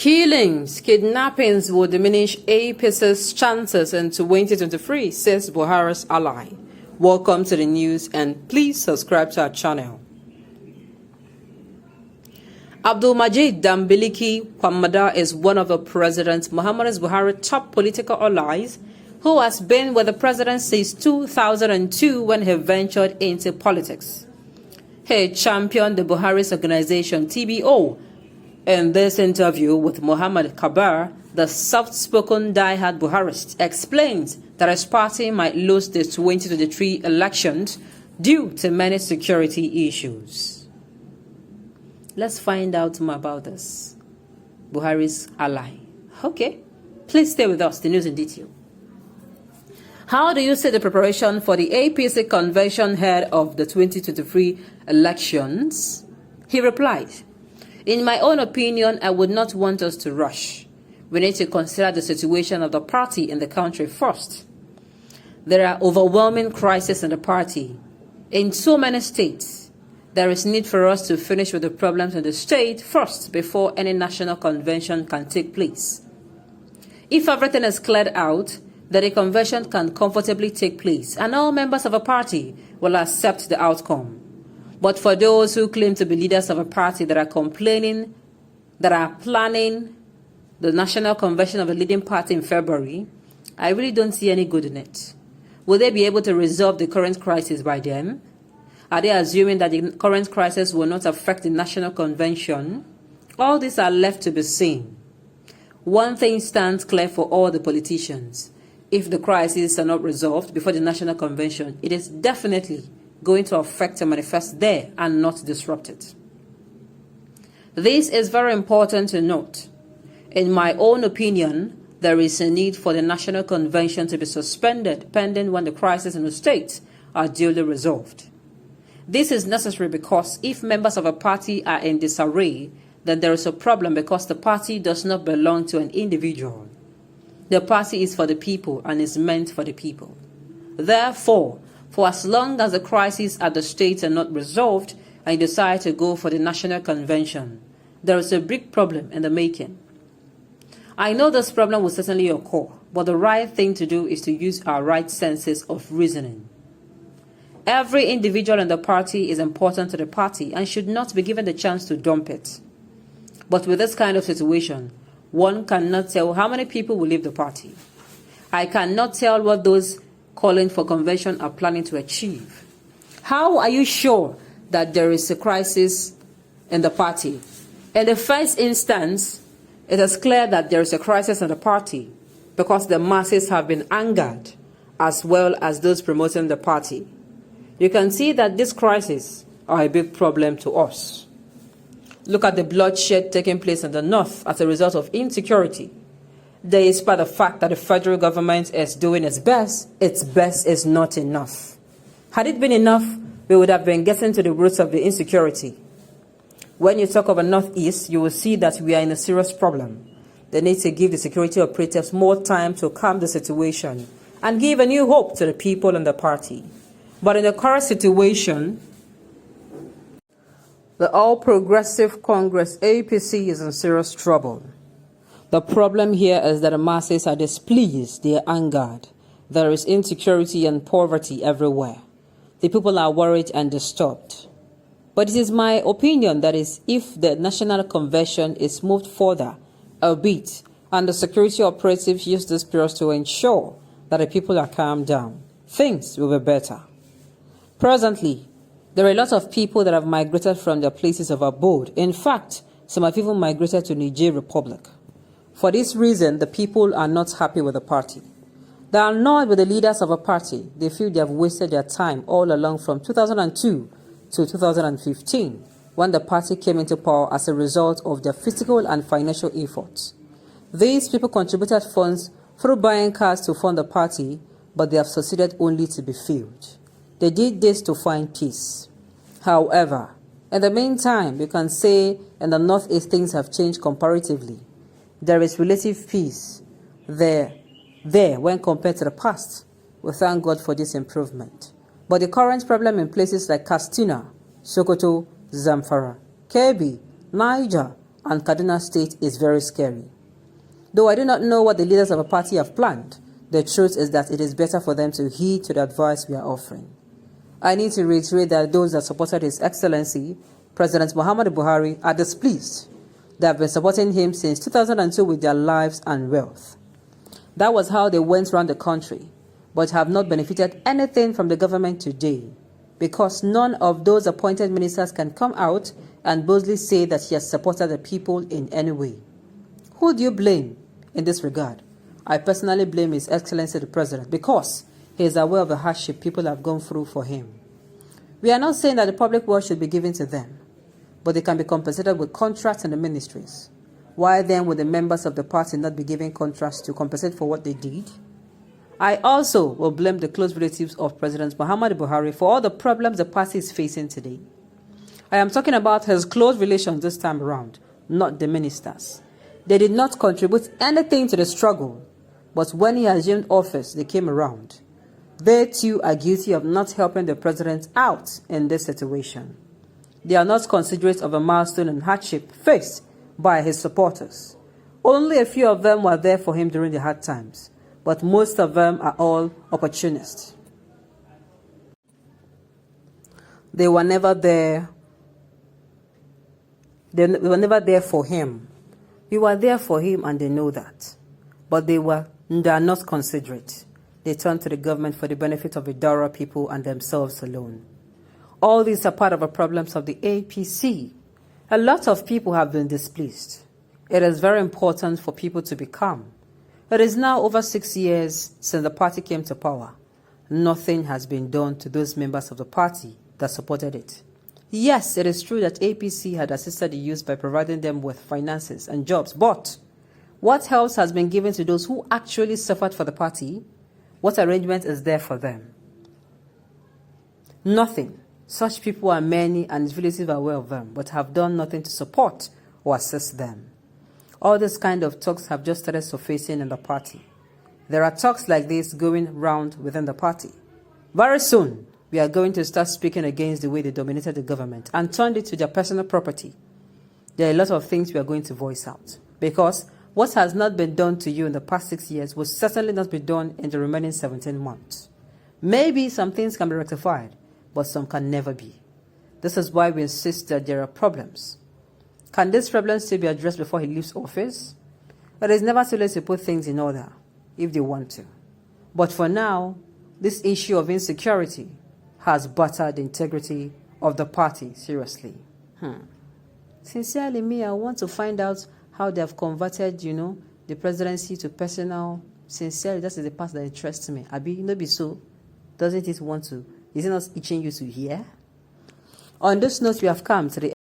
Killings, kidnappings will diminish Apc'S chances in 2023, says Buhari's ally. Welcome to the news and please subscribe to our channel. Abdulmajid Dambiliki Kwamada is one of the President Muhammad Buhari's top political allies who has been with the president since 2002 when he ventured into politics. He championed the Buhari's organization TBO. In this interview with Muhammad Kabir, the soft-spoken die-hard Buhari'S explains that his party might lose the 2023 elections due to many security issues. Let's find out more about this. Buhari's ally. Okay, please stay with us, the news in detail. How do you see the preparation for the Apc convention ahead of the 2023 elections? He replied, "In my own opinion, I would not want us to rush. We need to consider the situation of the party in the country first. There are overwhelming crises in the party. In so many states, there is need for us to finish with the problems in the state first before any national convention can take place. If everything is cleared out, then a convention can comfortably take place and all members of a party will accept the outcome. But for those who claim to be leaders of a party that are planning the national convention of a leading party in February, I really don't see any good in it. Will they be able to resolve the current crisis by then? Are they assuming that the current crisis will not affect the national convention? All these are left to be seen. One thing stands clear for all the politicians. If the crises are not resolved before the national convention, it is definitely going to affect and manifest there and not disrupt it. This is very important to note. In my own opinion, there is a need for the national convention to be suspended pending when the crises in the state are duly resolved. This is necessary because if members of a party are in disarray, then there is a problem because the party does not belong to an individual. The party is for the people and is meant for the people. Therefore, for as long as the crises at the state are not resolved and you decide to go for the national convention, there is a big problem in the making. I know this problem will certainly occur, but the right thing to do is to use our right senses of reasoning. Every individual in the party is important to the party and should not be given the chance to dump it. But with this kind of situation, one cannot tell how many people will leave the party. I cannot tell what those calling for convention are planning to achieve. How are you sure that there is a crisis in the party? In the first instance, it is clear that there is a crisis in the party because the masses have been angered as well as those promoting the party. You can see that these crises are a big problem to us. Look at the bloodshed taking place in the north as a result of insecurity. Despite the fact that the federal government is doing its best is not enough. Had it been enough, we would have been getting to the roots of the insecurity. When you talk of the northeast, you will see that we are in a serious problem. They need to give the security operatives more time to calm the situation and give a new hope to the people and the party. But in the current situation, the All Progressive Congress APC is in serious trouble. The problem here is that the masses are displeased, they are angered. There is insecurity and poverty everywhere. The people are worried and disturbed. But it is my opinion that if the national convention is moved further a bit and the security operatives use this period to ensure that the people are calmed down, things will be better. Presently, there are a lot of people that have migrated from their places of abode. In fact, some have even migrated to Niger Republic. For this reason, the people are not happy with the party. They are annoyed with the leaders of a party. They feel they have wasted their time all along from 2002 to 2015, when the party came into power as a result of their physical and financial efforts. These people contributed funds through buying cars to fund the party, but they have succeeded only to be failed. They did this to find peace. However, in the meantime, you can say in the northeast things have changed comparatively. There is relative peace there when compared to the past. We thank God for this improvement. But the current problem in places like Katsina, Sokoto, Zamfara, Kebbi, Niger, and Kaduna State is very scary. Though I do not know what the leaders of a party have planned, the truth is that it is better for them to heed to the advice we are offering. I need to reiterate that those that supported His Excellency, President Muhammadu Buhari, are displeased. They have been supporting him since 2002 with their lives and wealth. That was how they went around the country, but have not benefited anything from the government today, because none of those appointed ministers can come out and boldly say that he has supported the people in any way. Who do you blame in this regard? I personally blame His Excellency the President, because he is aware of the hardship people have gone through for him. We are not saying that the public work should be given to them, but they can be compensated with contracts in the ministries. Why then would the members of the party not be given contracts to compensate for what they did? I also will blame the close relatives of President Muhammadu Buhari for all the problems the party is facing today. I am talking about his close relations this time around, not the ministers. They did not contribute anything to the struggle, but when he assumed office, they came around. They too are guilty of not helping the president out in this situation. They are not considerate of a milestone and hardship faced by his supporters. Only a few of them were there for him during the hard times, but most of them are all opportunists. They were never there. They were never there for him. We were there for him, and they know that. But they are not considerate. They turn to the government for the benefit of the Dara people and themselves alone. All these are part of the problems of the APC. A lot of people have been displeased. It is very important for people to be calm. It is now over 6 years since the party came to power. Nothing has been done to those members of the party that supported it. Yes, it is true that APC had assisted the youth by providing them with finances and jobs, but what else has been given to those who actually suffered for the party? What arrangement is there for them? Nothing. Such people are many, and relatives are aware of them, but have done nothing to support or assist them. All this kind of talks have just started surfacing in the party. There are talks like this going round within the party. Very soon, we are going to start speaking against the way they dominated the government and turned it to their personal property. There are a lot of things we are going to voice out, because what has not been done to you in the past 6 years will certainly not be done in the remaining 17 months. Maybe some things can be rectified, but some can never be. This is why we insist that there are problems. Can these problems still be addressed before he leaves office? It is never too late to put things in order, if they want to. But for now, this issue of insecurity has battered the integrity of the party seriously. Sincerely, me, I want to find out how they have converted, the presidency to personal. Sincerely, that is the part that interests me. Abi, no be so. Doesn't it want to? Is it not itching you to hear? On this note, we have come to the